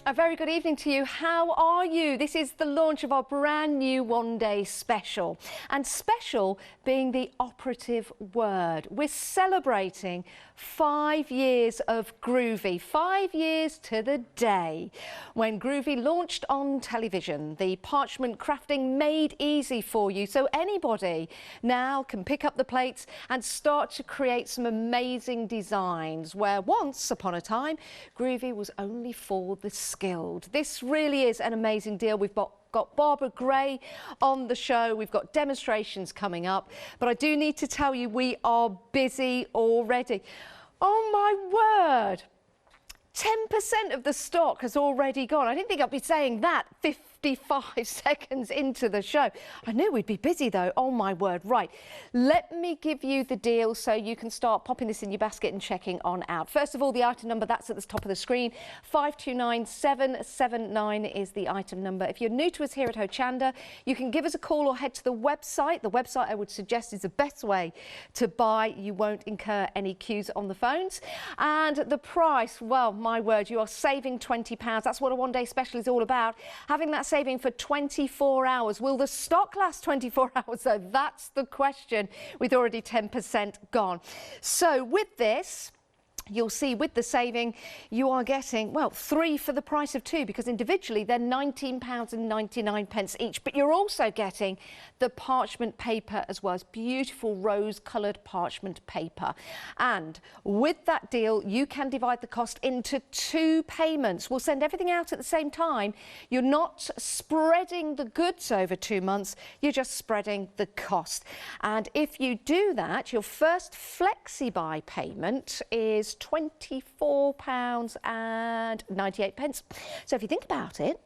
A very good evening to you. How are you? This is the launch of our brand new one-day special. And special being the operative word. We're celebrating 5 years of Groovy, 5 years to the day, when Groovy launched on television. The parchment crafting made easy for you, so anybody now can pick up the plates and start to create some amazing designs, where once upon a time, Groovy was only for the skilled. This really is an amazing deal. We've got Barbara Gray on the show. We've got demonstrations coming up, but I do need to tell you we are busy already. Oh my word, 10% of the stock has already gone. I didn't think I'd be saying that 55 seconds into the show. I knew we'd be busy though. Oh my word. Right, let me give you the deal so you can start popping this in your basket and checking on out. First of all, the item number, that's at the top of the screen. 529779 is the item number. If you're new to us here at Hochanda, you can give us a call or head to the website. The website, I would suggest, is the best way to buy. You won't incur any queues on the phones. And the price, well, my word, you are saving £20. That's what a one-day special is all about. Having that saving for 24 hours. Will the stock last 24 hours though? That's the question, with already 10% gone. So with this, you'll see with the saving, you are getting, well, 3 for the price of 2, because individually they're £19.99 each. But you're also getting the parchment paper as well as beautiful rose-coloured parchment paper. And with that deal, you can divide the cost into 2 payments. We'll send everything out at the same time. You're not spreading the goods over 2 months, you're just spreading the cost. And if you do that, your first flexi-buy payment is £24.98. So if you think about it,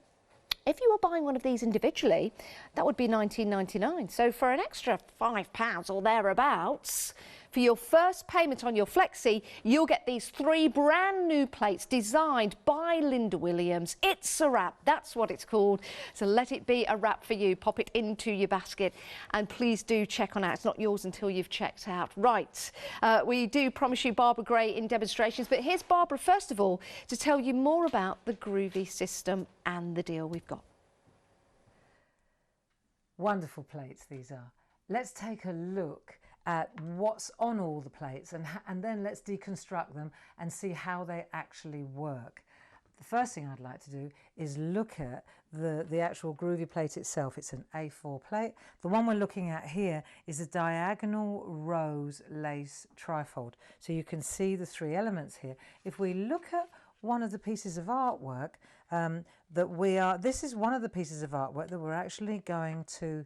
if you were buying one of these individually, that would be £19.99. So for an extra £5 or thereabouts, for your first payment on your flexi, you'll get these 3 brand new plates designed by Linda Williams. It's a wrap, that's what it's called. So let it be a wrap for you. Pop it into your basket and please do check on out. It's not yours until you've checked out. Right, we do promise you Barbara Gray in demonstrations, but here's Barbara first of all to tell you more about the Groovy system and the deal we've got. Wonderful plates these are. Let's take a look at what's on all the plates and then let's deconstruct them and see how they actually work. The first thing I'd like to do is look at the actual Groovy plate itself. It's an A4 plate. The one we're looking at here is a diagonal rose lace trifold. So you can see the 3 elements here. If we look at one of the pieces of artwork this is one of the pieces of artwork that we're actually going to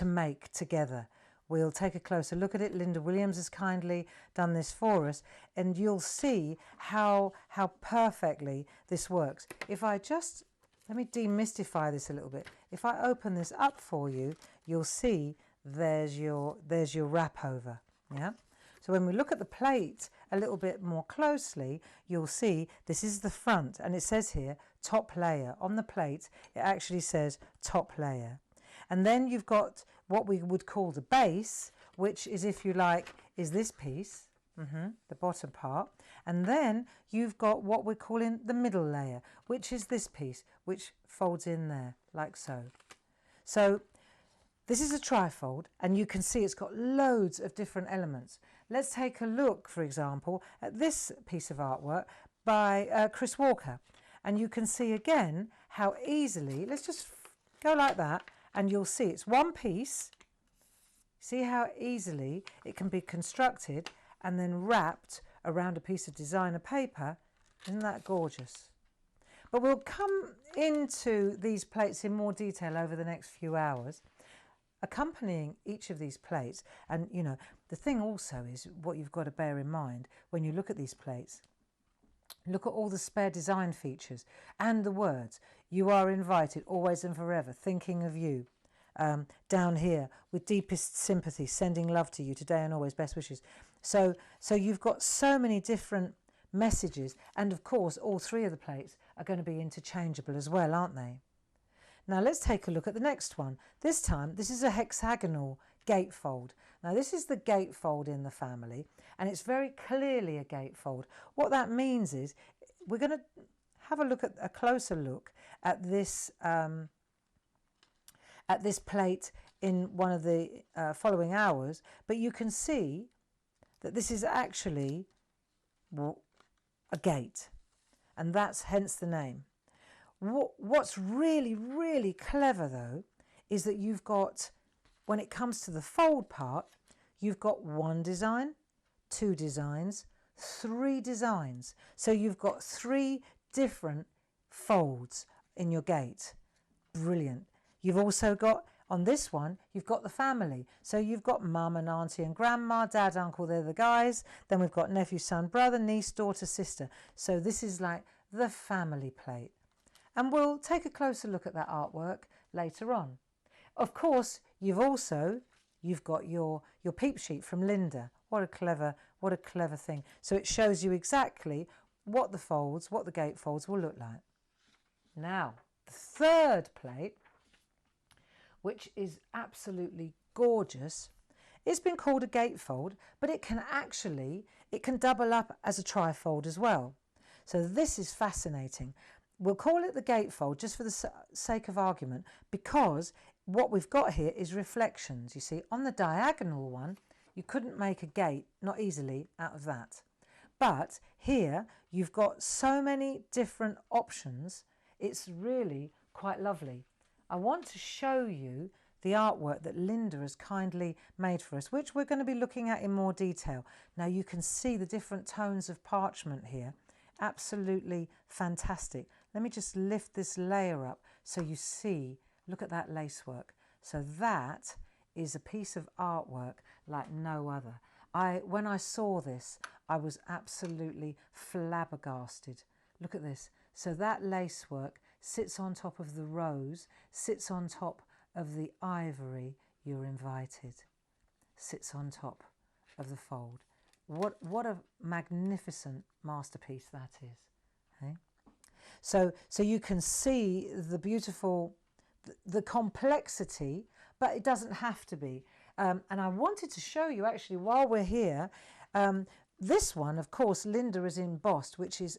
make together. We'll take a closer look at it. Linda Williams has kindly done this for us, and you'll see how perfectly this works. If I just, let me demystify this a little bit. If I open this up for you, you'll see there's your wrap over. Yeah. So when we look at the plate a little bit more closely, you'll see this is the front, and it says here top layer. On the plate, it actually says top layer. And then you've got what we would call the base, which is, if you like, is this piece, the bottom part. And then you've got what we're calling the middle layer, which is this piece, which folds in there, like so. So this is a trifold, and you can see it's got loads of different elements. Let's take a look, for example, at this piece of artwork by Chris Walker. And you can see again how easily, let's just go like that, and you'll see it's one piece. See how easily it can be constructed and then wrapped around a piece of designer paper. Isn't that gorgeous? But we'll come into these plates in more detail over the next few hours. Accompanying each of these plates, and you know, the thing also is what you've got to bear in mind when you look at these plates. Look at all the spare design features and the words. You are invited, always and forever, thinking of you. Down here, with deepest sympathy, sending love to you today and always, best wishes. So you've got so many different messages, and of course all 3 of the plates are going to be interchangeable as well, aren't they? Now let's take a look at the next one. This time, this is a hexagonal gatefold. Now this is the gatefold in the family, and it's very clearly a gatefold. What that means is we're going to have a look at a closer look at this plate in one of the following hours, but you can see that this is actually a gate, and that's hence the name. What's really, really clever though is that you've got, when it comes to the fold part, you've got one design, two designs, three designs. So you've got three different folds in your gate. Brilliant. You've also got, on this one, you've got the family. So you've got mum and auntie and grandma, dad, uncle, they're the guys. Then we've got nephew, son, brother, niece, daughter, sister. So this is like the family plate. And we'll take a closer look at that artwork later on. Of course, you've got your peep sheet from Linda. What a clever thing. So it shows you exactly what the gate folds will look like. Now, the third plate, which is absolutely gorgeous, it's been called a gatefold, but it can double up as a trifold as well. So this is fascinating. We'll call it the gatefold just for the sake of argument, because what we've got here is reflections. You see, on the diagonal one, you couldn't make a gate, not easily, out of that. But here, you've got so many different options. It's really quite lovely. I want to show you the artwork that Linda has kindly made for us, which we're going to be looking at in more detail. Now you can see the different tones of parchment here. Absolutely fantastic. Let me just lift this layer up so you see, look at that lacework. So that is a piece of artwork like no other. When I saw this, I was absolutely flabbergasted. Look at this. So that lacework sits on top of the rose, sits on top of the ivory, you're invited, sits on top of the fold. What a magnificent masterpiece that is. Okay? So you can see the beautiful, the complexity, but it doesn't have to be. And I wanted to show you actually while we're here, this one, of course, Linda is embossed, which is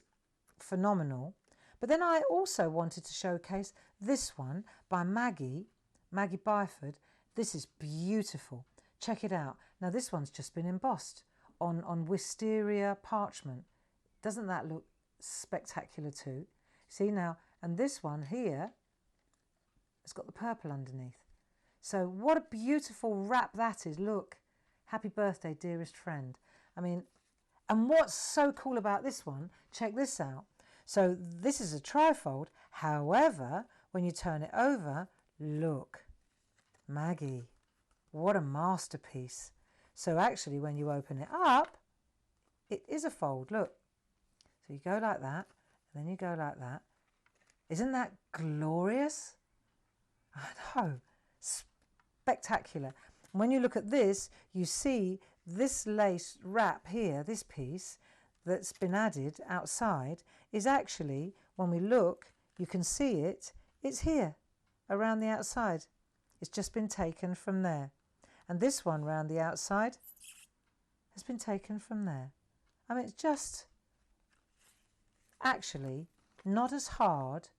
phenomenal. But then I also wanted to showcase this one by Maggie Byford. This is beautiful. Check it out. Now this one's just been embossed on wisteria parchment. Doesn't that look spectacular too? See now, and this one here has got the purple underneath. So what a beautiful wrap that is. Look, happy birthday, dearest friend. I mean, and what's so cool about this one, check this out. So this is a trifold. However, when you turn it over, look, Maggie, what a masterpiece. So actually, when you open it up, it is a fold. Look. So you go like that, and then you go like that. Isn't that glorious? I know. Spectacular. When you look at this, you see this lace wrap here, this piece that's been added outside is actually, when we look, you can see it, it's here around the outside. It's just been taken from there. And this one round the outside has been taken from there. I mean, it's just actually not as hard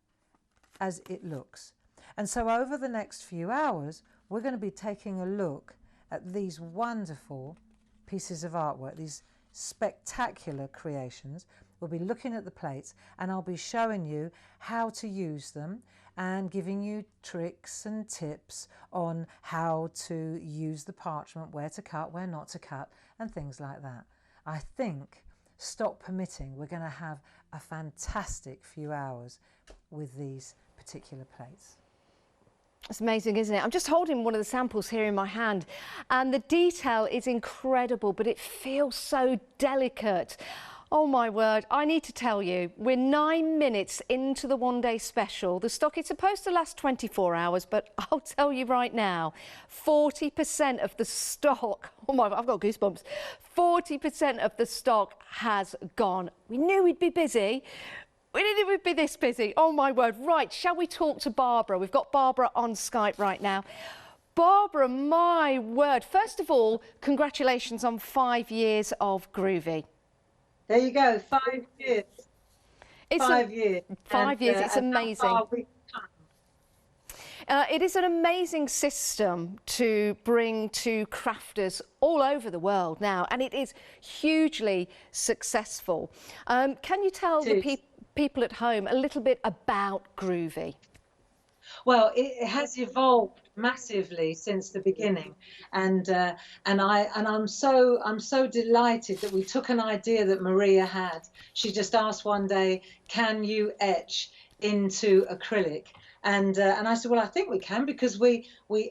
as it looks. And so over the next few hours, we're going to be taking a look at these wonderful pieces of artwork, these spectacular creations. We'll be looking at the plates, and I'll be showing you how to use them and giving you tricks and tips on how to use the parchment, where to cut, where not to cut, and things like that. I think, stock permitting, we're going to have a fantastic few hours with these particular plates. It's amazing, isn't it? I'm just holding one of the samples here in my hand, and the detail is incredible, but it feels so delicate. Oh my word, I need to tell you, we're 9 minutes into the one-day special. The stock is supposed to last 24 hours, but I'll tell you right now, 40% of the stock, oh my, I've got goosebumps, 40% of the stock has gone. We knew we'd be busy. We didn't even be this busy. Oh my word. Right, shall we talk to Barbara? We've got Barbara on Skype right now. Barbara, my word. First of all, congratulations on 5 years of Groovy. There you go, 5 years. It's 5 years. 5 years. It's and how amazing. far we've come. It is an amazing system to bring to crafters all over the world now, and it is hugely successful. Can you tell the people at home a little bit about Groovy? Well, it has evolved massively since the beginning, and I'm so delighted that we took an idea that Maria had. She just asked one day, "Can you etch into acrylic?" And I said, "Well, I think we can, because we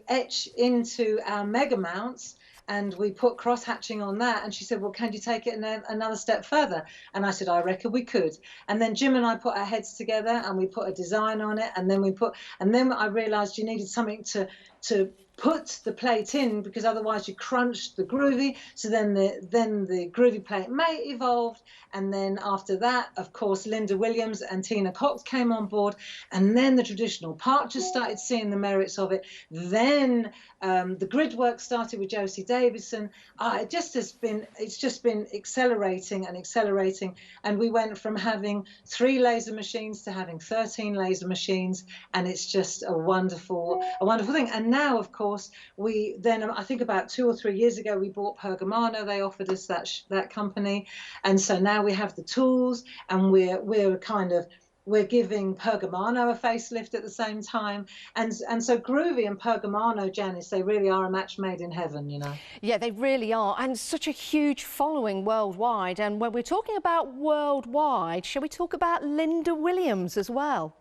etch into our mega mounts." And we put cross hatching on that. And she said, "Well, can you take it another step further?" And I said, "I reckon we could." And then Jim and I put our heads together and we put a design on it. And then I realized you needed something to put the plate in, because otherwise you crunched the Groovy. So then the Groovy plate mate evolved. And then after that, of course, Linda Williams and Tina Cox came on board. And then the traditional Parchers started seeing the merits of it. Then the grid work started with Josie Davidson. It's just been accelerating and accelerating. And we went from having 3 laser machines to having 13 laser machines. And it's just a wonderful thing. And now, of course, I think about 2 or 3 years ago, we bought Pergamano. They offered us that company. And so now we have the tools, and we're giving Pergamano a facelift at the same time. And so Groovy and Pergamano, Janice, they really are a match made in heaven, you know. Yeah, they really are, and such a huge following worldwide. And when we're talking about worldwide, shall we talk about Linda Williams as well?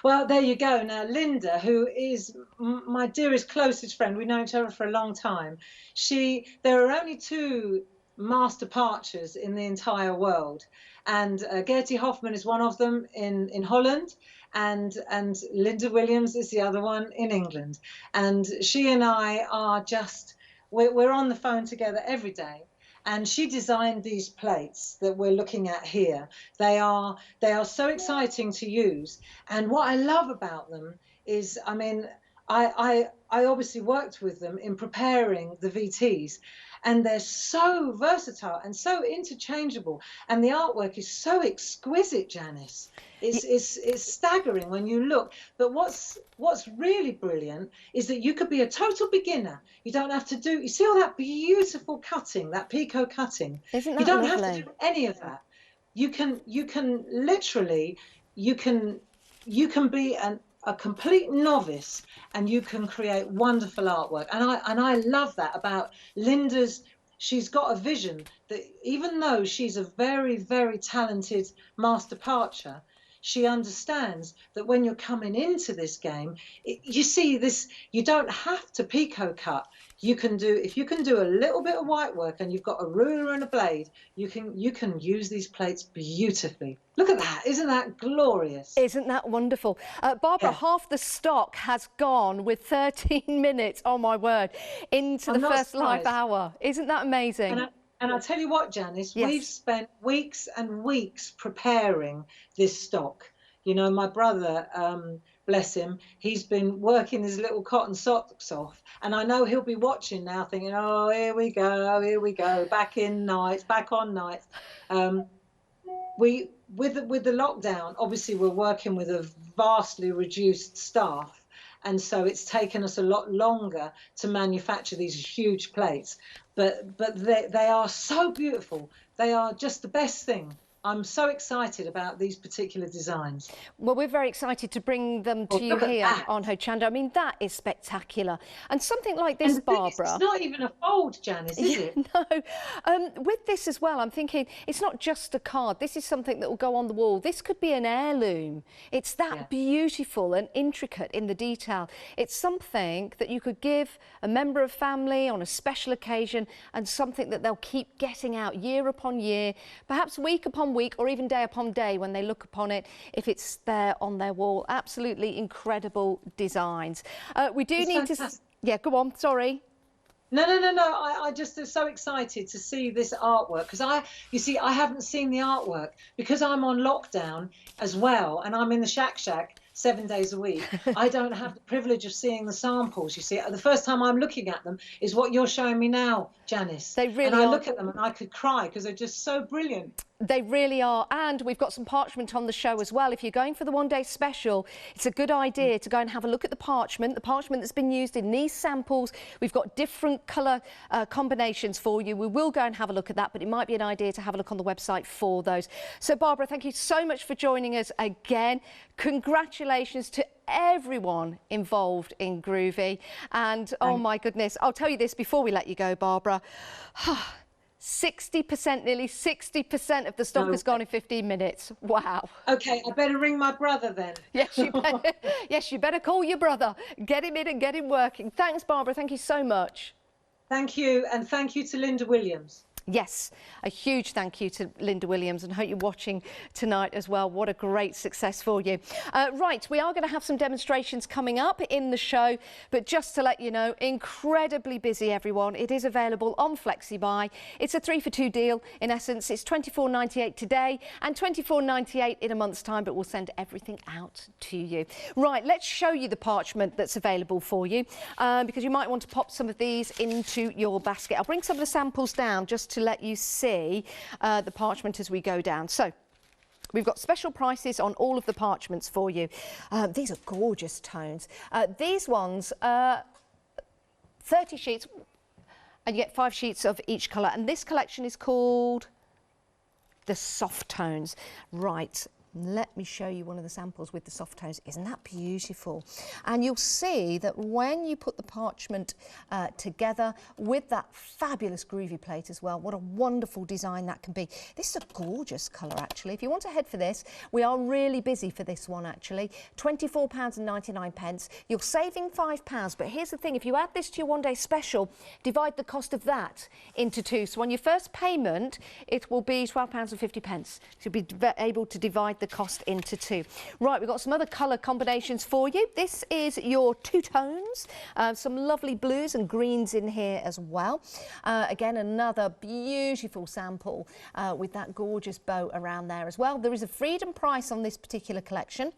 Well, there you go. Now, Linda, who is my dearest, closest friend, we've known each other for a long time. There are only 2 master Parchers in the entire world, and Gertie Hoffman is one of them in Holland, and Linda Williams is the other one in England. And she and I are we're on the phone together every day. And she designed these plates that we're looking at here. They are so exciting to use. And what I love about them is, I mean, I obviously worked with them in preparing the VTs, and they're so versatile and so interchangeable, and the artwork is so exquisite, Janice. It's staggering when you look. But what's really brilliant is that you could be a total beginner. You don't have to do, you see all that beautiful cutting, that picot cutting. Isn't that You don't lovely? have to do any of that. You can literally, you can be a complete novice, and you can create wonderful artwork. And I love that about Linda's. She's got a vision that even though she's a very, very talented master parcher, she understands that when you're coming into this game, you see this, you don't have to picot cut. If you can do a little bit of white work and you've got a ruler and a blade, you can use these plates beautifully. Look at that. Isn't that glorious? Isn't that wonderful? Barbara, Yeah. half the stock has gone with 13 minutes, oh my word, into the first live hour. Isn't that amazing? And I'll tell you what, Janice, Yes. we've spent weeks and weeks preparing this stock. You know, my brother, bless him, he's been working his little cotton socks off. And I know he'll be watching now thinking, oh, here we go, back on nights. With the lockdown, obviously we're working with a vastly reduced staff. And so it's taken us a lot longer to manufacture these huge plates. But they are so beautiful. They are just the best thing. I'm so excited about these particular designs. Well, we're very excited to bring them to you here on Hochanda. I mean, that is spectacular. And something like this, Barbara. It's not even a fold, Janice, is it? No. With this as well, I'm thinking it's not just a card. This is something that will go on the wall. This could be an heirloom. It's that beautiful and intricate in the detail. It's something that you could give a member of family on a special occasion, and something that they'll keep getting out year upon year, perhaps week upon week, or even day upon day when they look upon it, if it's there on their wall. Absolutely incredible designs. We do need to... Yeah, go on, sorry. No. I just am so excited to see this artwork, because you see, I haven't seen the artwork because I'm on lockdown as well, and I'm in the shack 7 days a week. I don't have the privilege of seeing the samples. You see, the first time I'm looking at them is what you're showing me now, Janice. They really and I look at them and I could cry because they're just so brilliant. They really are, and we've got some parchment on the show as well. If you're going for the one-day special, it's a good idea to go and have a look at the parchment that's been used in these samples. We've got different colour combinations for you. We will go and have a look at that, but it might be an idea to have a look on the website for those. So Barbara, thank you so much for joining us again. Congratulations to everyone involved in Groovy, and oh my goodness, I'll tell you this before we let you go, Barbara. 60%, nearly 60% of the stock has gone in 15 minutes. Wow. Okay, I better ring my brother then. Yes, you better, yes, you better call your brother. Get him in and get him working. Thanks, Barbara. Thank you so much. Thank you, and thank you to Linda Williams. Yes, a huge thank you to Linda Williams, and hope you're watching tonight as well. What a great success for you. Right, we are going to have some demonstrations coming up in the show, but just to let you know, incredibly busy, everyone. It is available on FlexiBuy. It's a 3 for 2 deal. In essence, it's £24.98 today and £24.98 in a month's time, but we'll send everything out to you. Right, let's show you the parchment that's available for you, because you might want to pop some of these into your basket. I'll bring some of the samples down just to let you see the parchment as we go down. So we've got special prices on all of the parchments for you. These are gorgeous tones. These ones, 30 sheets, and you get 5 sheets of each colour. And this collection is called the soft tones. Right. Let me show you one of the samples with the soft tones. Isn't that beautiful? And you'll see that when you put the parchment together with that fabulous Groovy plate as well, what a wonderful design that can be. This is a gorgeous colour, actually. If you want to head for this, we are really busy for this one, actually. £24.99. You're saving £5, but here's the thing. If you add this to your one-day special, divide the cost of that into 2. So on your first payment, it will be £12.50. So you'll be able to divide the cost into 2. Right, we've got some other colour combinations for you. This is your 2 tones, some lovely blues and greens in here as well. Again, another beautiful sample with that gorgeous bow around there as well. There is a freedom price on this particular collection.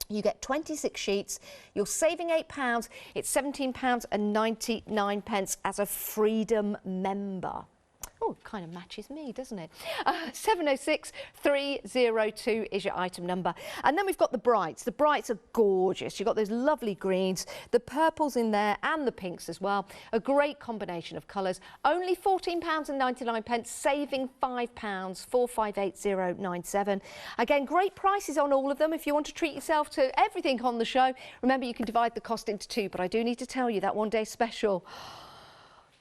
You get 26 sheets, you're saving £8, it's £17.99 as a Freedom member. Oh, it kind of matches me, doesn't it? 706 302 is your item number. And then we've got the brights. The brights are gorgeous. You've got those lovely greens, the purples in there and the pinks as well. A great combination of colours. Only £14.99, saving £5, 458097. Again, great prices on all of them. If you want to treat yourself to everything on the show, remember you can divide the cost into 2. But I do need to tell you that one-day special.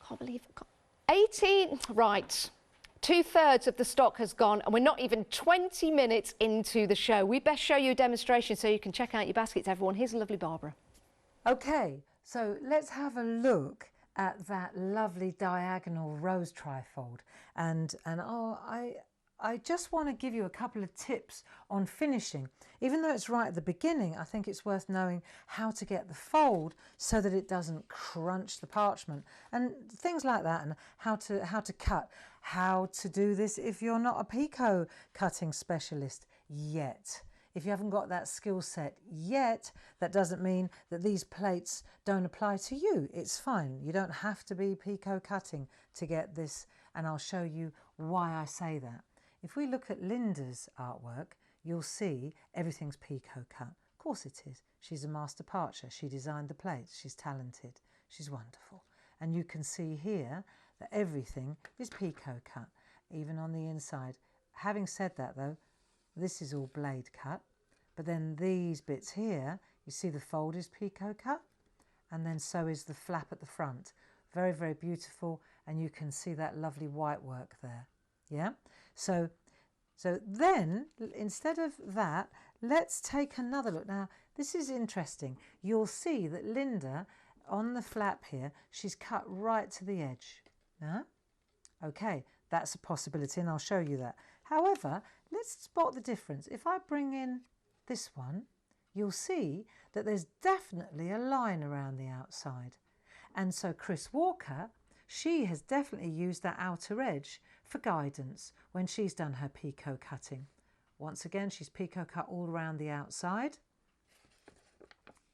Can't believe it. 18, right, 2/3 of the stock has gone, and we're not even 20 minutes into the show. We best show you a demonstration so you can check out your baskets, everyone. Here's a lovely Barbara. Okay, so let's have a look at that lovely diagonal rose trifold. And I just want to give you a couple of tips on finishing. Even though it's right at the beginning, I think it's worth knowing how to get the fold so that it doesn't crunch the parchment and things like that, and how to cut, how to do this if you're not a picot cutting specialist yet. If you haven't got that skill set yet, that doesn't mean that these plates don't apply to you. It's fine. You don't have to be picot cutting to get this, and I'll show you why I say that. If we look at Linda's artwork, you'll see everything's picot cut. Of course it is. She's a master parcher. She designed the plates. She's talented. She's wonderful. And you can see here that everything is picot cut, even on the inside. Having said that though, this is all blade cut. But then these bits here, you see the fold is picot cut, and then so is the flap at the front. Very, very beautiful, and you can see that lovely white work there. Yeah? So then, instead of that, let's take another look. Now, this is interesting. You'll see that Linda, on the flap here, she's cut right to the edge. Huh? Okay, that's a possibility, and I'll show you that. However, let's spot the difference. If I bring in this one, you'll see that there's definitely a line around the outside. And so Chris Walker, she has definitely used that outer edge for guidance when she's done her picot cutting. Once again, she's picot cut all around the outside.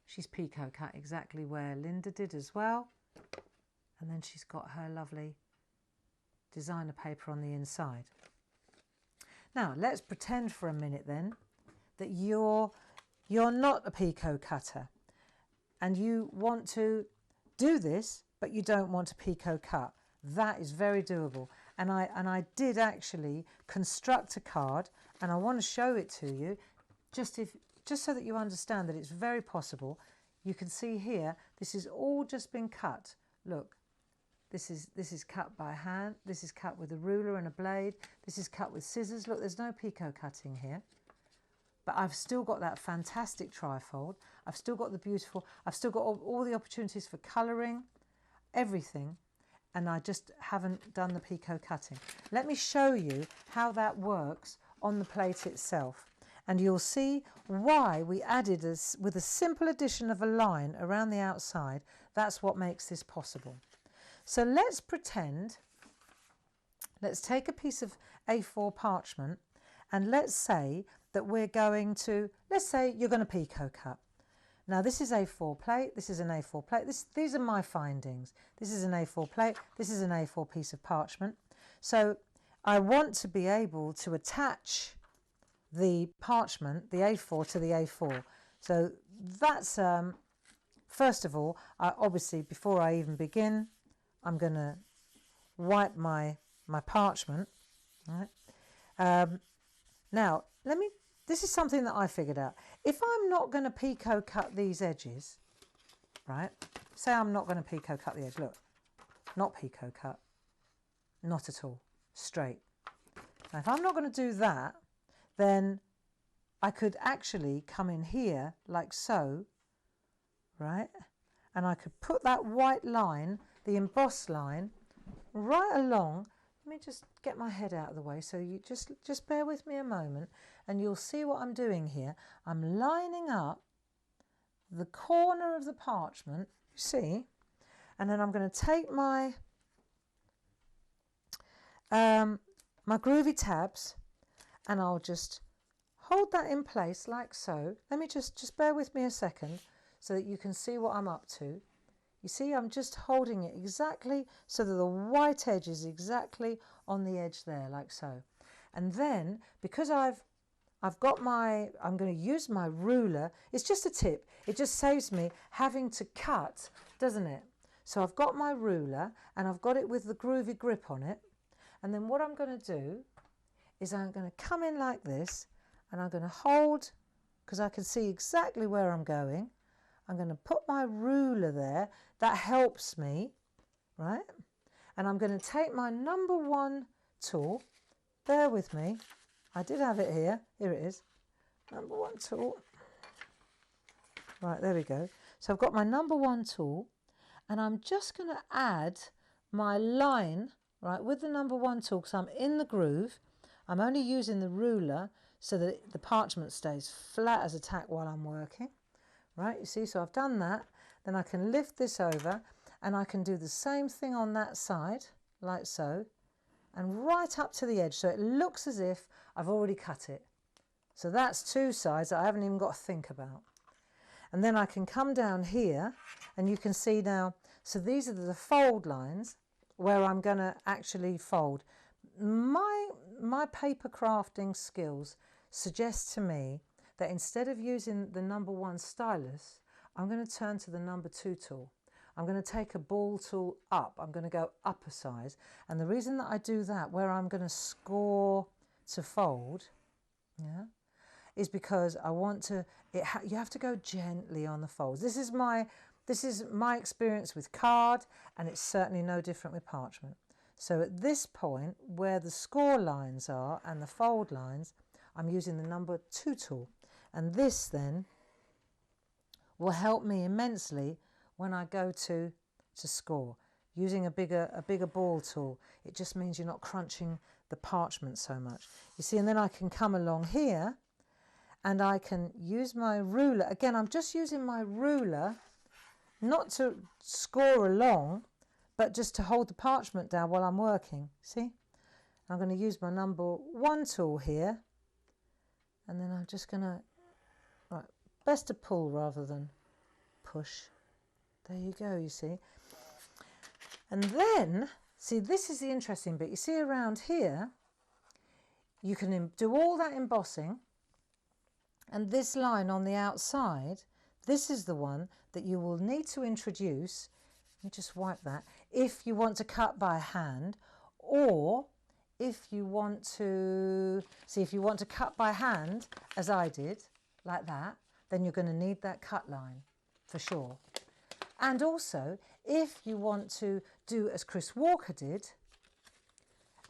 She's picot cut exactly where Linda did as well. And then she's got her lovely designer paper on the inside. Now let's pretend for a minute then that you're not a picot cutter and you want to do this, but you don't want to picot cut. That is very doable. And I did actually construct a card, and I want to show it to you just so that you understand that it's very possible. You can see here, this has all just been cut. Look, this is cut by hand. This is cut with a ruler and a blade. This is cut with scissors. Look, there's no picot cutting here. But I've still got that fantastic trifold. I've still got the beautiful, I've still got all the opportunities for colouring, everything. And I just haven't done the picot cutting. Let me show you how that works on the plate itself. And you'll see why we added this with a simple addition of a line around the outside. That's what makes this possible. So let's pretend, let's take a piece of A4 parchment, and let's say that we're going to, let's say you're going to picot cut. Now this is A4 plate, this is an A4 plate, these are my findings. This is an A4 plate, this is an A4 piece of parchment. So I want to be able to attach the parchment, the A4, to the A4. So that's, first of all, obviously before I even begin, I'm going to wipe my parchment. Right? Now, this is something that I figured out. If I'm not going to picot cut these edges, right? Say I'm not going to picot cut the edge. Look, not picot cut, not at all, straight. Now, if I'm not going to do that, then I could actually come in here like so, right? And I could put that white line, the embossed line, right along. Let me just get my head out of the way, so you just bear with me a moment, and you'll see what I'm doing here. I'm lining up the corner of the parchment, you see, and then I'm going to take my my Groovy tabs, and I'll just hold that in place like so. Let me just bear with me a second so that you can see what I'm up to. You see, I'm just holding it exactly so that the white edge is exactly on the edge there, like so. And then, because I've got I'm going to use my ruler. It's just a tip. It just saves me having to cut, doesn't it? So I've got my ruler, and I've got it with the Groovy grip on it. And then what I'm going to do is I'm going to come in like this, and I'm going to hold, because I can see exactly where I'm going. I'm going to put my ruler there. That helps me, right? And I'm going to take my number 1 tool. Bear with me. I did have it here. Here it is. Number 1 tool. Right, there we go. So I've got my number 1 tool, and I'm just going to add my line, right, with the number 1 tool, because I'm in the groove. I'm only using the ruler so that the parchment stays flat as a tack while I'm working. Right, you see, so I've done that. Then I can lift this over, and I can do the same thing on that side, like so, and right up to the edge, so it looks as if I've already cut it. So that's 2 sides that I haven't even got to think about. And then I can come down here, and you can see now, so these are the fold lines where I'm going to actually fold. My paper crafting skills suggest to me that instead of using the number 1 stylus, I'm going to turn to the number 2 tool. I'm going to take a ball tool up. I'm going to go up a size. And the reason that I do that, where I'm going to score to fold, yeah, is because I want to, you have to go gently on the folds. This is my experience with card, and it's certainly no different with parchment. So at this point, where the score lines are and the fold lines, I'm using the number 2 tool. And this then will help me immensely when I go to score. Using a bigger ball tool, it just means you're not crunching the parchment so much. You see, and then I can come along here, and I can use my ruler. Again, I'm just using my ruler, not to score along, but just to hold the parchment down while I'm working. See? I'm going to use my number 1 tool here, and then I'm just going to, right, best to pull rather than push. There you go, you see. And then, see, this is the interesting bit. You see around here, you can do all that embossing, and this line on the outside, this is the one that you will need to introduce. Let me just wipe that. If you want to cut by hand, or if you want to, see, if you want to cut by hand, as I did, like that, then you're going to need that cut line for sure. And also, if you want to do as Chris Walker did,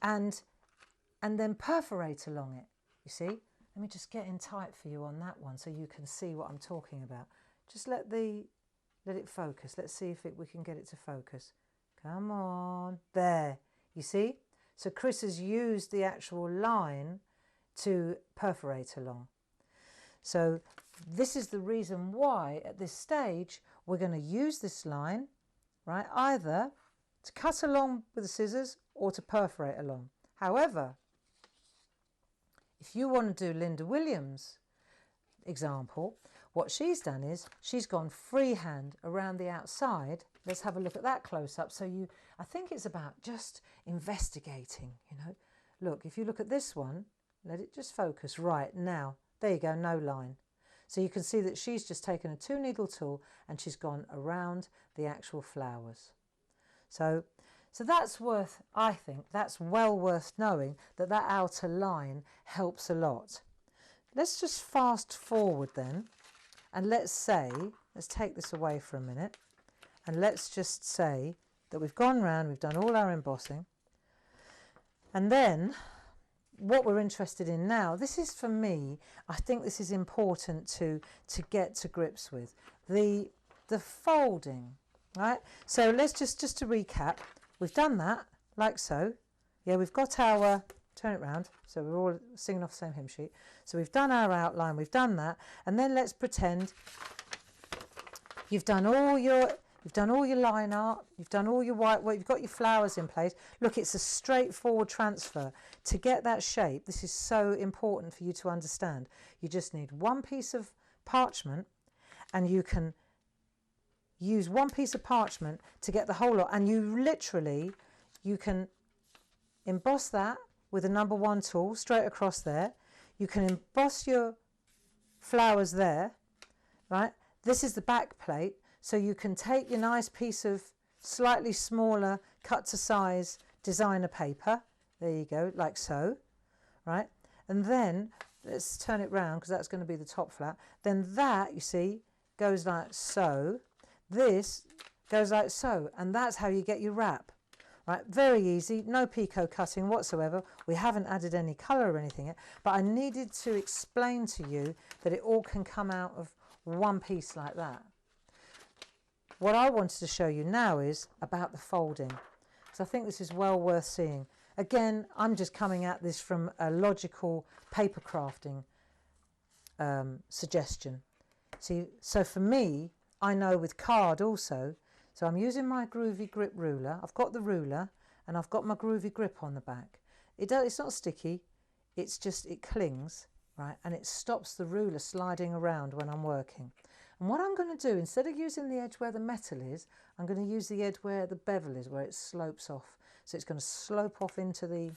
and then perforate along it, you see. Let me just get in tight for you on that one so you can see what I'm talking about. Just let it focus. Let's see if we can get it to focus. Come on. There. You see? So Chris has used the actual line to perforate along. So this is the reason why at this stage we're going to use this line, right, either to cut along with the scissors or to perforate along. However, if you want to do Linda Williams' example, what she's done is she's gone freehand around the outside. Let's have a look at that close up. So I think it's about just investigating, you know. Look, if you look at this one, let it just focus right now. There you go, no line. So you can see that she's just taken a 2-needle tool and she's gone around the actual flowers. So that's worth, I think, that's well worth knowing that that outer line helps a lot. Let's just fast forward then, and let's take this away for a minute, and let's just say that we've gone round, we've done all our embossing, and then what we're interested in now, this is for me, I think this is important to get to grips with, the folding, right? So let's just to recap, we've done that, like so. Yeah, we've got our, turn it round, so we're all singing off the same hymn sheet. So we've done our outline, we've done that, and then let's pretend you've done all your line art, you've done all your white work, you've got your flowers in place. Look, it's a straightforward transfer. To get that shape, this is so important for you to understand. You just need one piece of parchment, and you can use one piece of parchment to get the whole lot, and you can emboss that with a number 1 tool straight across there. You can emboss your flowers there, right? This is the back plate, so you can take your nice piece of slightly smaller cut to size designer paper, there you go, like so, right? And then let's turn it round because that's going to be the top flap. Then that, you see, goes like so. This goes like so, and that's how you get your wrap. Right, very easy, no picot cutting whatsoever. We haven't added any colour or anything yet, but I needed to explain to you that it all can come out of one piece like that. What I wanted to show you now is about the folding, because I think this is well worth seeing. Again, I'm just coming at this from a logical paper crafting suggestion. See, so for me, I know with card also, so I'm using my Groovy grip ruler. I've got the ruler and I've got my Groovy grip on the back. It's not sticky, it's just, it clings, right? And it stops the ruler sliding around when I'm working. And what I'm going to do, instead of using the edge where the metal is, I'm going to use the edge where the bevel is, where it slopes off. So it's going to slope off into the,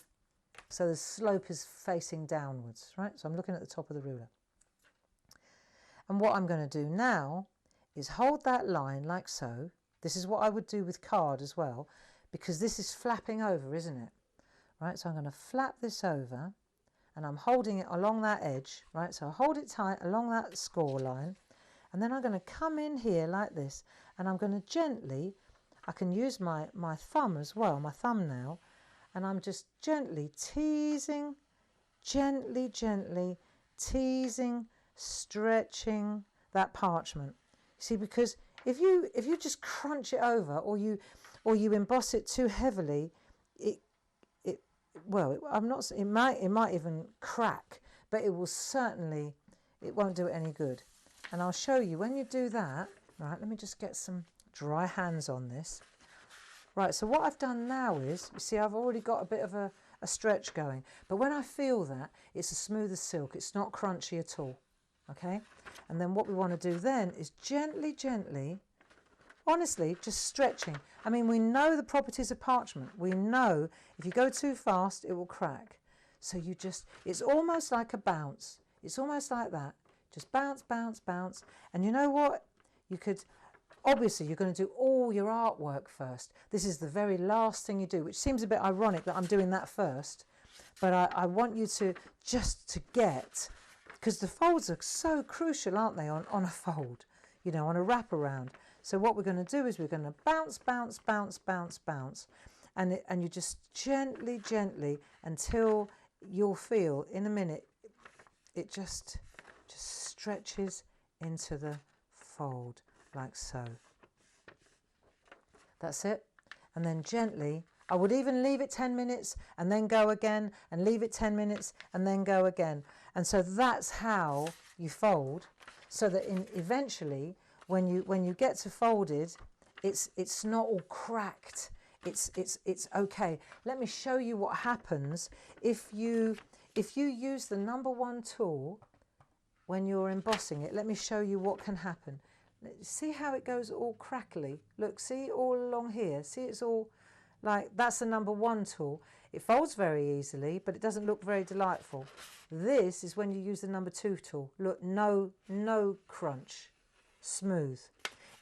so the slope is facing downwards, right? So I'm looking at the top of the ruler. And what I'm going to do now is hold that line like so. This is what I would do with card as well, because this is flapping over, isn't it? Right, so I'm going to flap this over, and I'm holding it along that edge, right? So I hold it tight along that score line, and then I'm going to come in here like this, and I'm going to gently, I can use my thumb as well, my thumbnail, and I'm just gently teasing, gently teasing, stretching that parchment. See, because if you just crunch it over, or you emboss it too heavily, it might even crack, but it will certainly, it won't do it any good. And I'll show you when you do that. Right, let me just get some dry hands on this. Right, so what I've done now is, you see, I've already got a bit of a stretch going, but when I feel that, it's as smooth as silk. It's not crunchy at all. Okay, and then what we want to do then is gently, honestly, just stretching. I mean, we know the properties of parchment. We know if you go too fast, it will crack. So you just, it's almost like a bounce. It's almost like that. Just bounce, bounce, bounce. And you know what? You could, obviously you're going to do all your artwork first. This is the very last thing you do, which seems a bit ironic that I'm doing that first. But I want you to just to get, because the folds are so crucial, aren't they, on a fold, you know, on a wraparound. So what we're going to do is we're going to bounce, bounce, bounce, bounce, bounce. And you just gently, gently, until you'll feel in a minute, it just stretches into the fold like so. That's it. And then gently, I would even leave it 10 minutes and then go again, and leave it 10 minutes and then go again. And so that's how you fold, so that eventually when you get to folded, it's not all cracked. It's okay. Let me show you what happens if you use the #1 tool when you're embossing it. Let me show you what can happen. See how it goes all crackly? Look, see all along here? See, it's all like, that's the #1 tool. It folds very easily, but it doesn't look very delightful. This is when you use the #2 tool. Look, no crunch, smooth.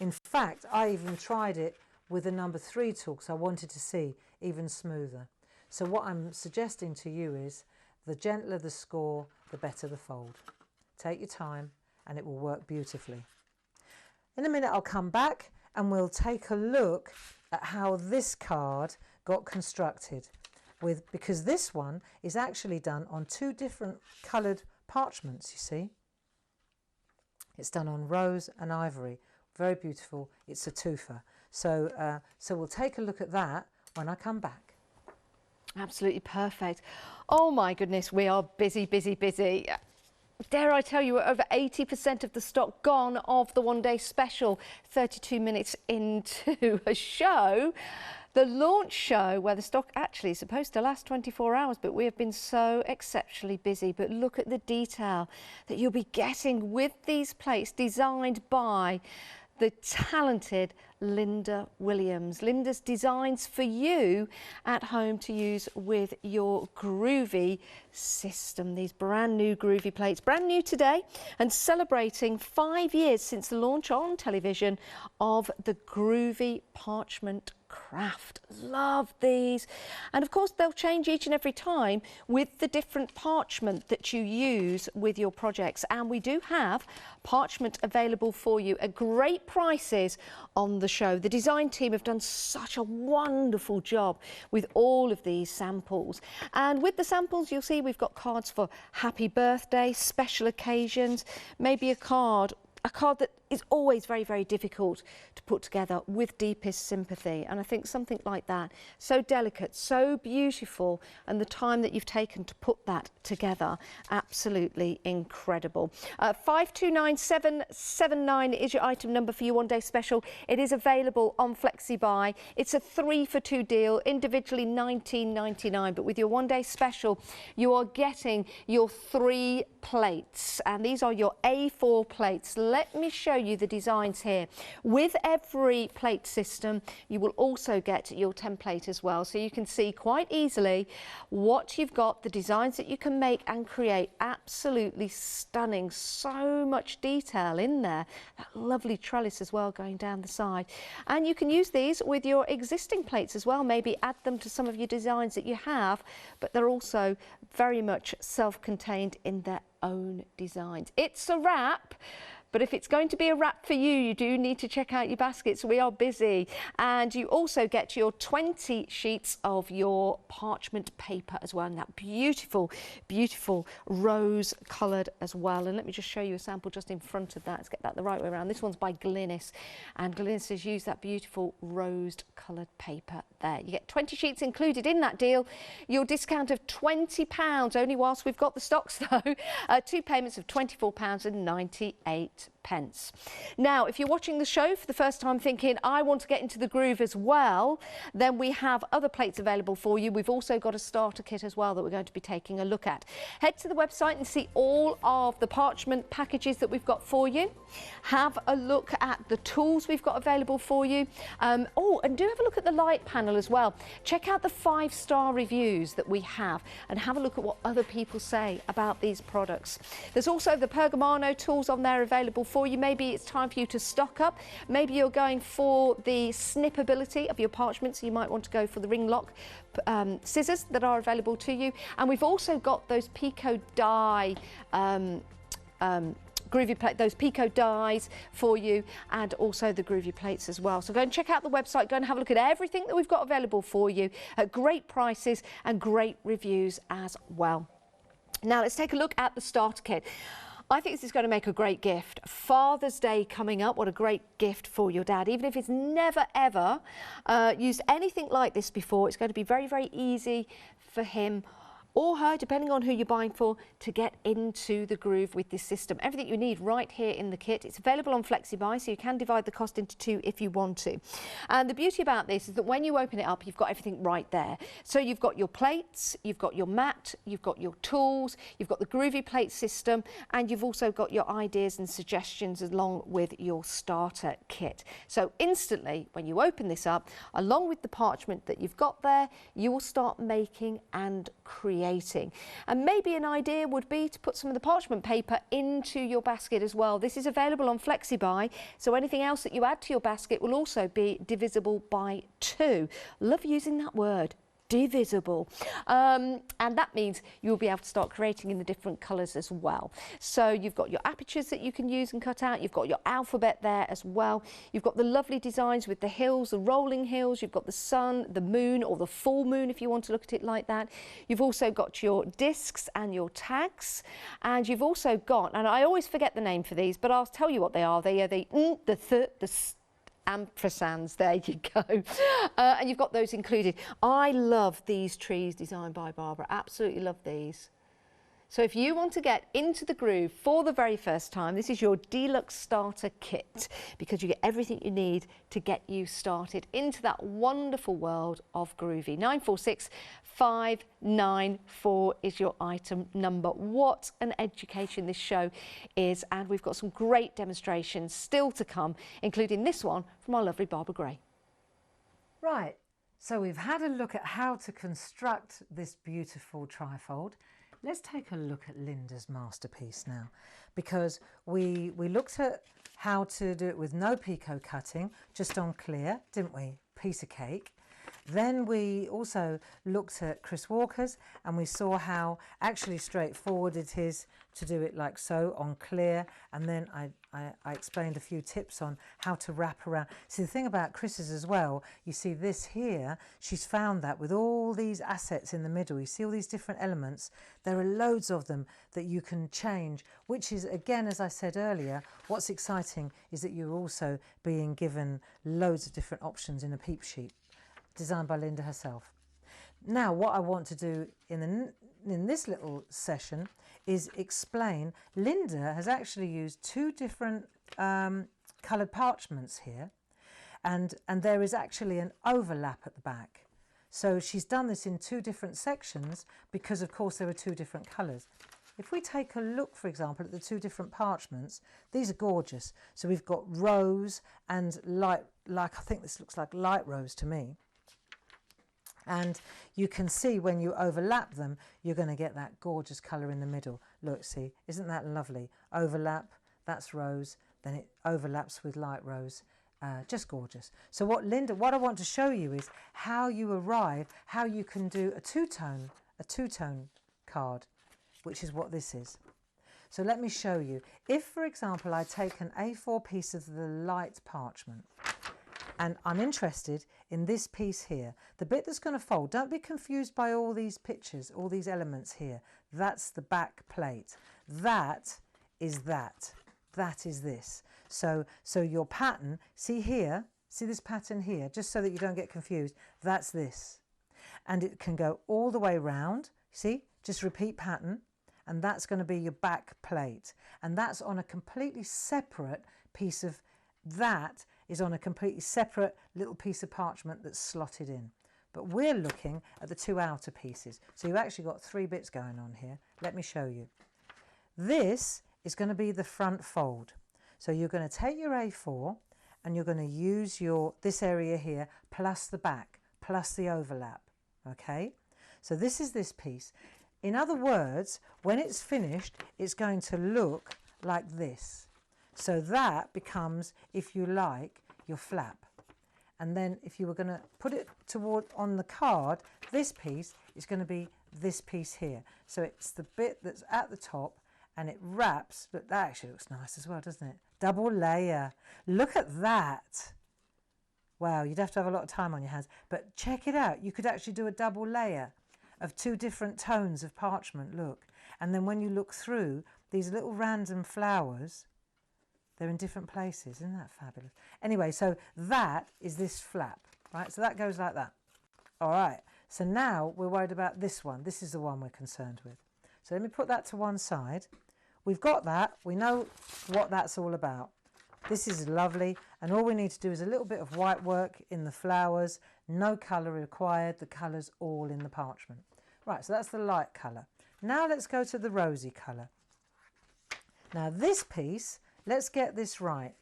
In fact, I even tried it with the #3 tool because I wanted to see even smoother. So what I'm suggesting to you is, the gentler the score, the better the fold. Take your time and it will work beautifully. In a minute I'll come back and we'll take a look at how this card got constructed, because this one is actually done on 2 different coloured parchments, you see. It's done on rose and ivory. Very beautiful. It's a twofer. So we'll take a look at that when I come back. Absolutely perfect. Oh my goodness, we are busy, busy, busy. Dare I tell you, we're over 80% of the stock gone of the one-day special. 32 minutes into a show, the launch show, where the stock actually is supposed to last 24 hours, but we have been so exceptionally busy. But look at the detail that you'll be getting with these plates designed by the talented Linda Williams. Linda's designs for you at home to use with your Groovy system. These brand new Groovy plates, brand new today, and celebrating 5 years since the launch on television of the Groovy Parchment craft. Love these. And of course they'll change each and every time with the different parchment that you use with your projects, and we do have parchment available for you at great prices on the show. The design team have done such a wonderful job with all of these samples, and with the samples you'll see we've got cards for happy birthday, special occasions, maybe a card that is always very, very difficult to put together with deepest sympathy. And I think something like that, so delicate, so beautiful, and the time that you've taken to put that together, absolutely incredible. 529779 is your item number for your one-day special. It is available on FlexiBuy. It's a 3 for 2 deal, individually £19.99, but with your one-day special, you are getting your 3 plates, and these are your A4 plates. Let me show you the designs here. With every plate system, you will also get your template as well, so you can see quite easily what you've got, the designs that you can make and create. Absolutely stunning, so much detail in there. That lovely trellis as well going down the side, and you can use these with your existing plates as well, maybe add them to some of your designs that you have, but they're also very much self-contained in their own designs. It's a wrap. But if it's going to be a wrap for you, you do need to check out your baskets. We are busy. And you also get your 20 sheets of your parchment paper as well. And that beautiful, beautiful rose coloured as well. And let me just show you a sample just in front of that. Let's get that the right way around. This one's by Glynis. And Glynis has used that beautiful rose coloured paper there. You get 20 sheets included in that deal. Your discount of £20, only whilst we've got the stocks though. 2 payments of £24.98. Now, if you're watching the show for the first time thinking, I want to get into the groove as well, then we have other plates available for you. We've also got a starter kit as well that we're going to be taking a look at. Head to the website and see all of the Parchment packages that we've got for you. Have a look at the tools we've got available for you. Oh, and do have a look at the light panel as well. Check out the 5-star reviews that we have and have a look at what other people say about these products. There's also the Pergamano tools on there available for you. Maybe it's time for you to stock up. Maybe you're going for the snippability of your parchment, so you might want to go for the ring lock scissors that are available to you. And we've also got those Pico die Groovy plate, those Pico dies for you, and also the Groovy plates as well. So go and check out the website, go and have a look at everything that we've got available for you at great prices and great reviews as well. Now let's take a look at the starter kit. I think this is going to make a great gift. Father's Day coming up, what a great gift for your dad. Even if he's never ever used anything like this before, it's going to be very, very easy for him or her, depending on who you're buying for, to get into the groove with this system. Everything you need right here in the kit. It's available on FlexiBuy, so you can divide the cost into 2 if you want to. And the beauty about this is that when you open it up, you've got everything right there. So you've got your plates, you've got your mat, you've got your tools, you've got the Groovy plate system, and you've also got your ideas and suggestions along with your starter kit. So instantly, when you open this up, along with the parchment that you've got there, you will start making and creating. And maybe an idea would be to put some of the parchment paper into your basket as well. This is available on FlexiBuy, so anything else that you add to your basket will also be divisible by 2. Love using that word, divisible. And that means you'll be able to start creating in the different colours as well. So you've got your apertures that you can use and cut out, you've got your alphabet there as well, you've got the lovely designs with the hills, the rolling hills, you've got the sun, the moon, or the full moon if you want to look at it like that. You've also got your discs and your tags, and you've also got, and I always forget the name for these, but I'll tell you what they are. They are the ampersands, there you go. And you've got those included. I love these trees designed by Barbara, absolutely love these. So if you want to get into the groove for the very first time, this is your Deluxe Starter Kit, because you get everything you need to get you started into that wonderful world of Groovy. 946594 is your item number. What an education this show is, and we've got some great demonstrations still to come, including this one from our lovely Barbara Gray. Right, so we've had a look at how to construct this beautiful trifold. Let's take a look at Linda's masterpiece now, because we looked at how to do it with no picot cutting, just on clear, didn't we? Piece of cake. Then we also looked at Chris Walker's, and we saw how actually straightforward it is to do it like so on clear, and then I explained a few tips on how to wrap around. See, the thing about Chris's as well, you see this here, she's found that with all these assets in the middle, you see all these different elements, there are loads of them that you can change, which is, again, as I said earlier, what's exciting is that you're also being given loads of different options in a peep sheet designed by Linda herself. Now, what I want to do in this little session is explain, Linda has actually used 2 different coloured parchments here, and there is actually an overlap at the back. So she's done this in 2 different sections because, of course, there are 2 different colours. If we take a look, for example, at the 2 different parchments, these are gorgeous. So we've got rose and light, like I think this looks like light rose to me. And you can see when you overlap them, you're going to get that gorgeous colour in the middle. Look, see, isn't that lovely? Overlap, that's rose, then it overlaps with light rose. Just gorgeous. So what I want to show you is how you arrive, how you can do a two-tone card, which is what this is. So let me show you. If, for example, I take an A4 piece of the light parchment, and I'm interested in this piece here, the bit that's going to fold, don't be confused by all these pictures, all these elements here. That's the back plate. That is that. That is this. So your pattern, see here, see this pattern here, just so that you don't get confused, that's this. And it can go all the way round, see, just repeat pattern, and that's going to be your back plate, and that's on a completely separate piece of, that is on a completely separate little piece of parchment that's slotted in. But we're looking at the two outer pieces. So you've actually got 3 bits going on here. Let me show you. This is going to be the front fold. So you're going to take your A4 and you're going to use this area here plus the back plus the overlap. Okay, so this is this piece. In other words, when it's finished, it's going to look like this. So that becomes, if you like, your flap. And then if you were going to put it on the card, this piece is going to be this piece here. So it's the bit that's at the top and it wraps. Look, that actually looks nice as well, doesn't it? Double layer. Look at that. Wow, you'd have to have a lot of time on your hands. But check it out. You could actually do a double layer of 2 different tones of parchment, look. And then when you look through, these little random flowers, they're in different places. Isn't that fabulous? Anyway, so that is this flap, right? So that goes like that. All right. So now we're worried about this one. This is the one we're concerned with. So let me put that to one side. We've got that. We know what that's all about. This is lovely. And all we need to do is a little bit of white work in the flowers. No colour required. The colour's all in the parchment. Right, so that's the light colour. Now let's go to the rosy colour. Now this piece, let's get this right.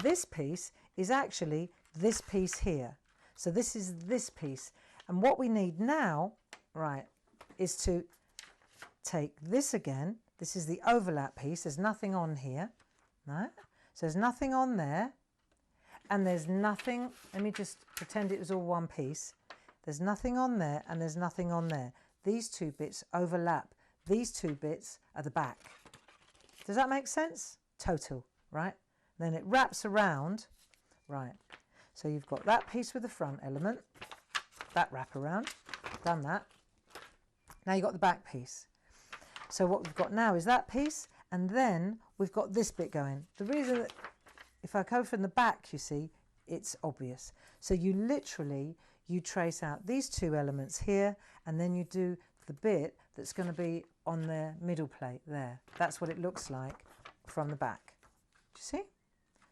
This piece is actually this piece here. So this is this piece. And what we need now, right, is to take this again. This is the overlap piece. There's nothing on here. No? So there's nothing on there. And there's nothing, let me just pretend it was all one piece. There's nothing on there and there's nothing on there. These 2 bits overlap. These 2 bits are the back. Does that make sense? Total, right? Then it wraps around, right? So you've got that piece with the front element, that wrap around, done that. Now you've got the back piece. So what we've got now is that piece, and then we've got this bit going. The reason that if I go from the back, you see, it's obvious. So you literally, you trace out these 2 elements here, and then you do the bit that's going to be on the middle plate there. That's what it looks like from the back. Do you see?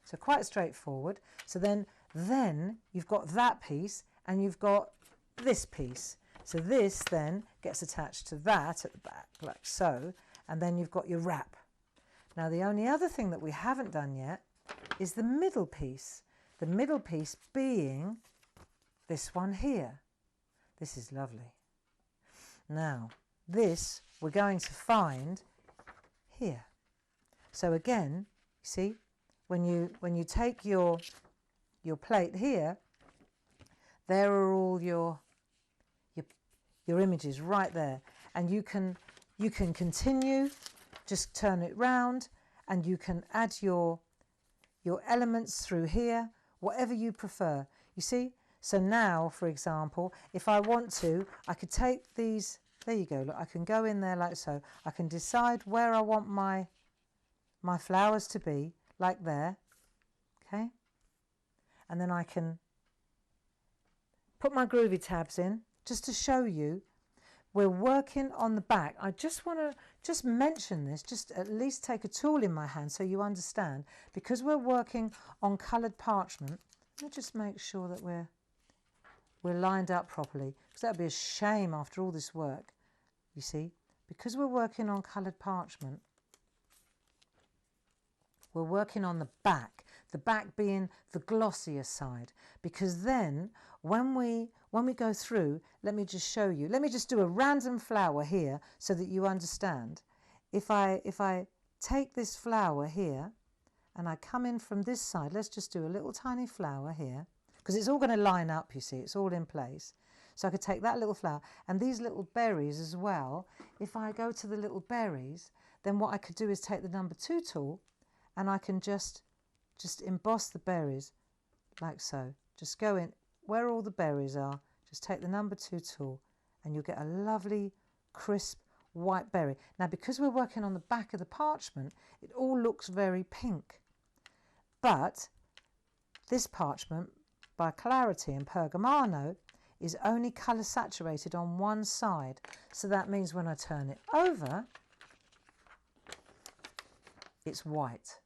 So quite straightforward. So then you've got that piece and you've got this piece. So this then gets attached to that at the back, like so, and then you've got your wrap. Now the only other thing that we haven't done yet is the middle piece. The middle piece being this one here. This is lovely. Now, this we're going to find here. So again, you see, when you take your plate here, there are all your images right there, and you can continue, just turn it round, and you can add your elements through here, whatever you prefer. You see? So now, for example, if I want to, I could take these, there you go, look, I can go in there like so. I can decide where I want my flowers to be, like there, okay? And then I can put my Groovy tabs in, just to show you, we're working on the back. I just want to mention this, just at least take a tool in my hand so you understand, because we're working on coloured parchment. Let me just make sure that we're lined up properly, because that would be a shame after all this work, you see. Because we're working on coloured parchment, we're working on the back being the glossier side, because then when we go through, let me just show you, let me just do a random flower here so that you understand. If I take this flower here and I come in from this side, let's just do a little tiny flower here, because it's all going to line up, you see, it's all in place. So I could take that little flower and these little berries as well. If I go to the little berries, then what I could do is take the number 2 tool and I can just emboss the berries like so. Just go in where all the berries are, just take the number 2 tool and you'll get a lovely crisp white berry. Now because we're working on the back of the parchment, it all looks very pink. But this parchment by Clarity and Pergamano is only colour saturated on one side. So that means when I turn it over, it's white.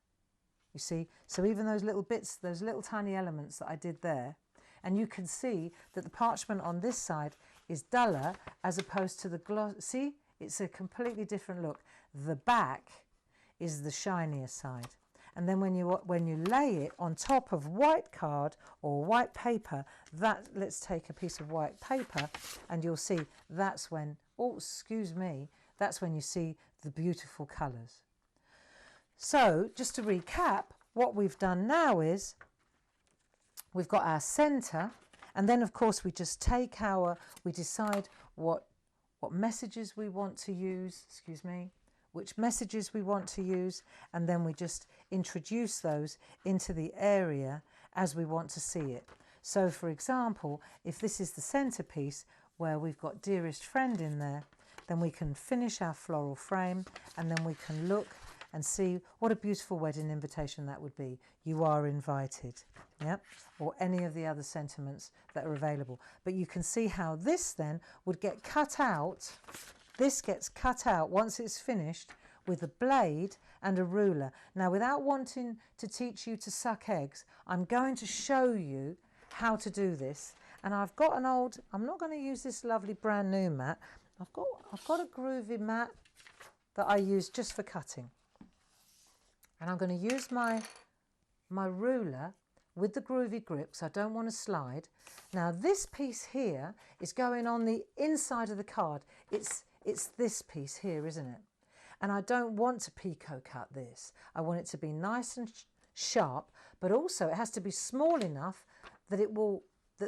You see, so even those little bits, those little tiny elements that I did there, and you can see that the parchment on this side is duller as opposed to the gloss. See, it's a completely different look. The back is the shinier side. And then when you lay it on top of white card or white paper, let's take a piece of white paper, and you'll see that's when, oh, excuse me, that's when you see the beautiful colours. So just to recap, what we've done now is we've got our centre, and then of course we just take we decide what messages we want to use, excuse me, which messages we want to use, and then we just introduce those into the area as we want to see it. So for example, if this is the centerpiece where we've got dearest friend in there, then we can finish our floral frame, and then we can look and see what a beautiful wedding invitation that would be. You are invited, yeah, or any of the other sentiments that are available. But you can see how this then would get cut out. This gets cut out once it's finished with a blade and a ruler. Now, without wanting to teach you to suck eggs, I'm going to show you how to do this. And I've got an old, I'm not going to use this lovely brand new mat. I've got a Groovy mat that I use just for cutting. And I'm going to use my ruler with the Groovy grip, so I don't want to slide. Now this piece here is going on the inside of the card. It's this piece here, isn't it? And I don't want to picot cut this. I want it to be nice and sharp, but also it has to be small enough that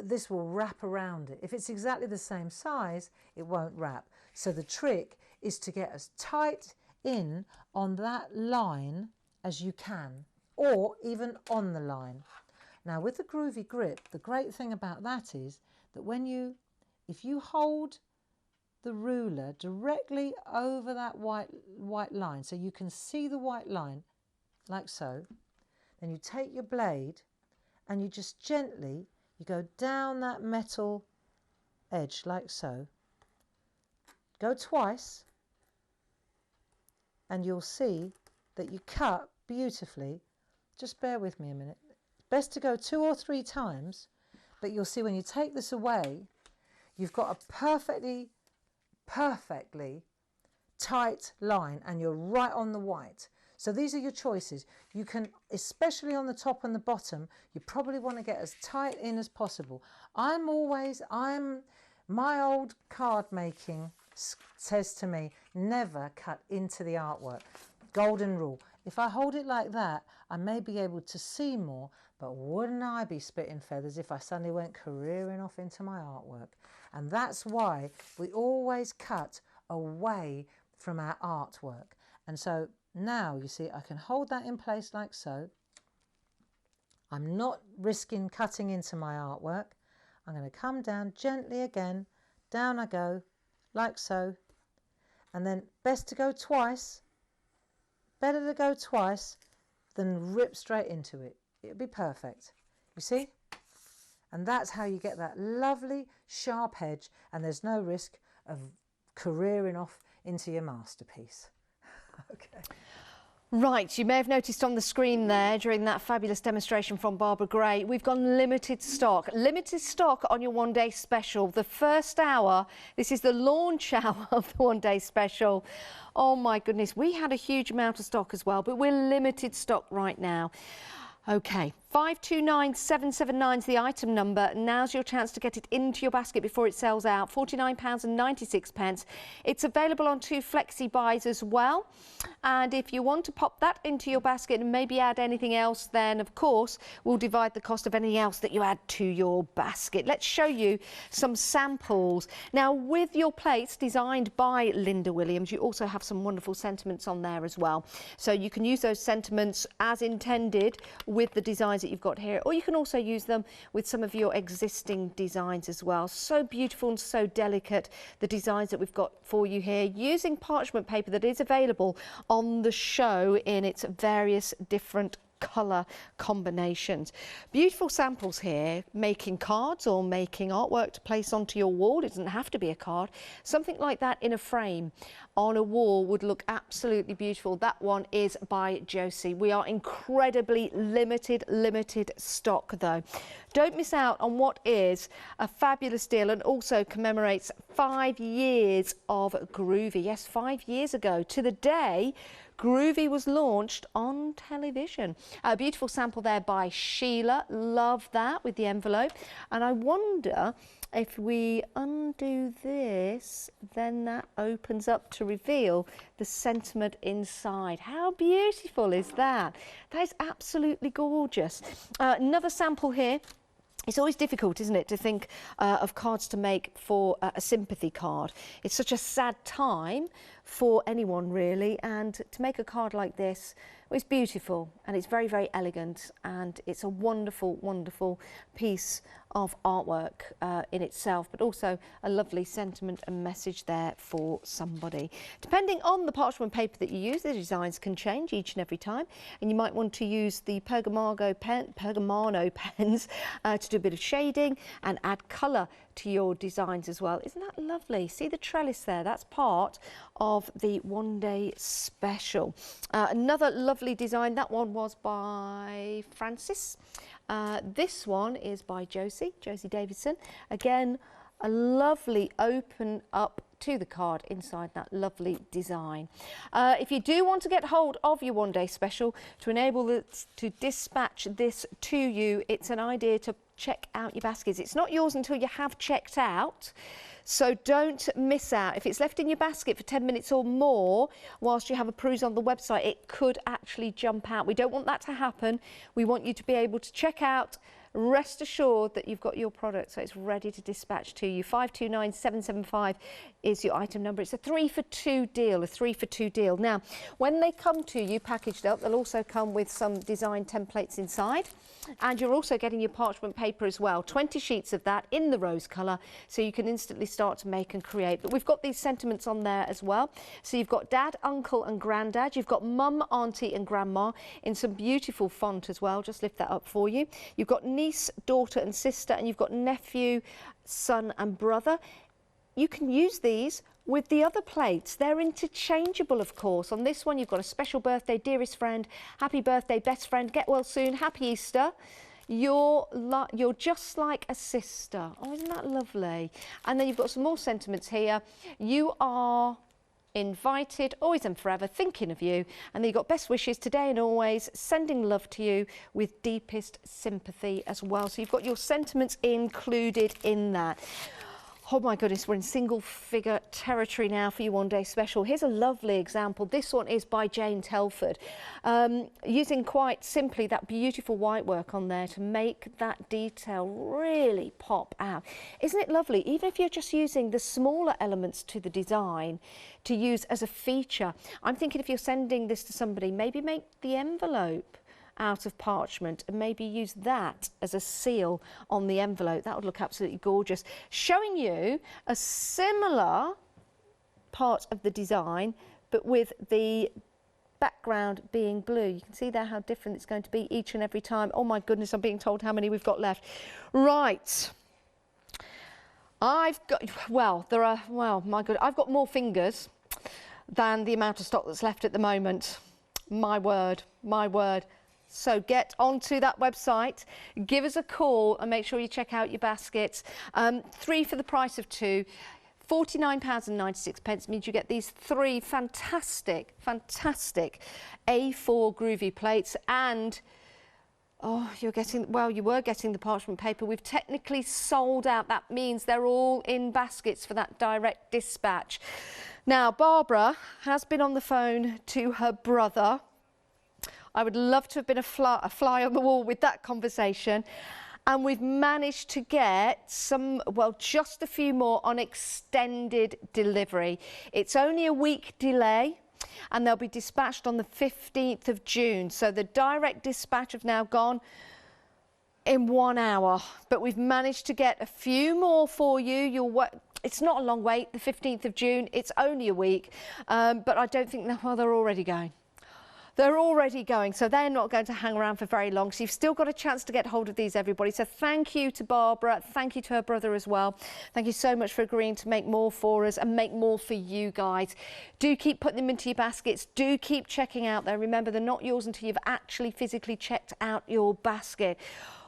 this will wrap around it. If it's exactly the same size, it won't wrap. So the trick is to get as tight in on that line as you can, or even on the line. Now with the Groovy grip, the great thing about that is that if you hold the ruler directly over that white line, so you can see the white line like so, then you take your blade and you just gently, you go down that metal edge like so, go twice, and you'll see that you cut beautifully. Just bear with me a minute. Best to go 2 or 3 times, but you'll see when you take this away, you've got a perfectly tight line, and you're right on the white. So these are your choices. You can, especially on the top and the bottom, you probably want to get as tight in as possible. My old card making says to me, never cut into the artwork. Golden rule. If I hold it like that, I may be able to see more, but wouldn't I be spitting feathers if I suddenly went careering off into my artwork? And that's why we always cut away from our artwork. And so now, you see, I can hold that in place like so. I'm not risking cutting into my artwork. I'm going to come down gently again. Down I go, like so. And then best to go twice. Better to go twice than rip straight into it. It'll be perfect. You see? And that's how you get that lovely sharp edge, and there's no risk of careering off into your masterpiece. Okay. Right, you may have noticed on the screen there during that fabulous demonstration from Barbara Gray, we've gone limited stock. Limited stock on your one-day special. The first hour, this is the launch hour of the one-day special. Oh my goodness, we had a huge amount of stock as well, but we're limited stock right now. Okay, 529779 is the item number. Now's your chance to get it into your basket before it sells out. £49.96. It's available on 2 flexi buys as well. And if you want to pop that into your basket and maybe add anything else, then of course we'll divide the cost of anything else that you add to your basket. Let's show you some samples. Now, with your plates designed by Linda Williams, you also have some wonderful sentiments on there as well. So you can use those sentiments as intended with the designs that you've got here, or you can also use them with some of your existing designs as well. So beautiful and so delicate, the designs that we've got for you here, using parchment paper that is available on the show in its various different colour combinations. Beautiful samples here, making cards or making artwork to place onto your wall. It doesn't have to be a card. Something like that in a frame on a wall would look absolutely beautiful. That one is by Josie. We are incredibly limited stock though. Don't miss out on what is a fabulous deal, and also commemorates 5 years of Groovy. Yes, 5 years ago to the day Groovy was launched on television. A beautiful sample there by Sheila. Love that with the envelope. And I wonder if we undo this, then that opens up to reveal the sentiment inside. How beautiful is that? That is absolutely gorgeous. Another sample here. It's always difficult, isn't it, to think of cards to make for a sympathy card. It's such a sad time for anyone, really, and to make a card like this, it's beautiful and it's very elegant, and it's a wonderful piece of artwork in itself, but also a lovely sentiment and message there for somebody. Depending on the parchment paper that you use, the designs can change each and every time, and you might want to use the Pergamano pens to do a bit of shading and add colour to your designs as well. Isn't that lovely? See the trellis there? That's part of the one-day special. Another lovely design. That one was by Francis. This one is by Josie Davidson. Again, a lovely open up to the card inside that lovely design. If you do want to get hold of your one-day special to enable it to dispatch this to you, it's an idea to check out your baskets. It's not yours until you have checked out. So don't miss out. If it's left in your basket for 10 minutes or more whilst you have a peruse on the website, it could actually jump out. We don't want that to happen. We want you to be able to check out, rest assured that you've got your product so it's ready to dispatch to you. 529775 is your item number. It's a 3 for 2 deal, Now, when they come to you packaged up, they'll also come with some design templates inside, and you're also getting your parchment paper as well. 20 sheets of that in the rose colour, so you can instantly start to make and create. But we've got these sentiments on there as well. So you've got dad, uncle and granddad. You've got mum, auntie and grandma in some beautiful font as well. Just lift that up for you. You've got niece, daughter and sister, and you've got nephew, son and brother. You can use these with the other plates. They're interchangeable, of course. On this one, you've got a special birthday, dearest friend, happy birthday, best friend, get well soon, happy Easter. You're just like a sister. Oh, isn't that lovely? And then you've got some more sentiments here. You are invited, always and forever, thinking of you. And then you've got best wishes today and always, sending love to you with deepest sympathy as well. So you've got your sentiments included in that. Oh my goodness, we're in single figure territory now for your one day special. Here's a lovely example. This one is by Jane Telford, using quite simply that beautiful white work on there to make that detail really pop out. Isn't it lovely? Even if you're just using the smaller elements to the design to use as a feature. I'm thinking if you're sending this to somebody, maybe make the envelope out of parchment and maybe use that as a seal on the envelope. That would look absolutely gorgeous. Showing you a similar part of the design, but with the background being blue. You can see there how different it's going to be each and every time. Oh my goodness, I'm being told how many we've got left. Right. I've got, well, my God, I've got more fingers than the amount of stock that's left at the moment. My word, my word. So get onto that website, give us a call and make sure you check out your baskets. 3 for the price of 2. £49.96 means you get these 3 fantastic A4 Groovy plates, and oh, you're getting, well, you were getting the parchment paper. We've technically sold out. That means they're all in baskets for that direct dispatch. Now, Barbara has been on the phone to her brother. I would love to have been a fly on the wall with that conversation. And we've managed to get some, well, just a few more on extended delivery. It's only a week delay and they'll be dispatched on the 15th of June. So the direct dispatch have now gone in 1 hour, but we've managed to get a few more for you. It's not a long wait, the 15th of June, it's only a week, but I don't think, well, they're already going. They're already going, so they're not going to hang around for very long. So you've still got a chance to get hold of these, everybody. So thank you to Barbara. Thank you to her brother as well. Thank you so much for agreeing to make more for us and make more for you guys. Do keep putting them into your baskets. Do keep checking out there. Remember, they're not yours until you've actually physically checked out your basket.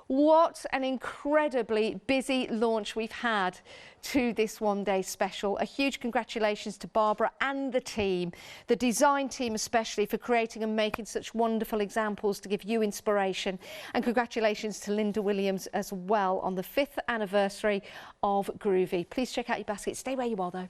What an incredibly busy launch we've had to this one-day special. A huge congratulations to Barbara and the team, the design team especially, for creating and making such wonderful examples to give you inspiration. And congratulations to Linda Williams as well on the 5th anniversary of Groovy. Please check out your basket. Stay where you are though.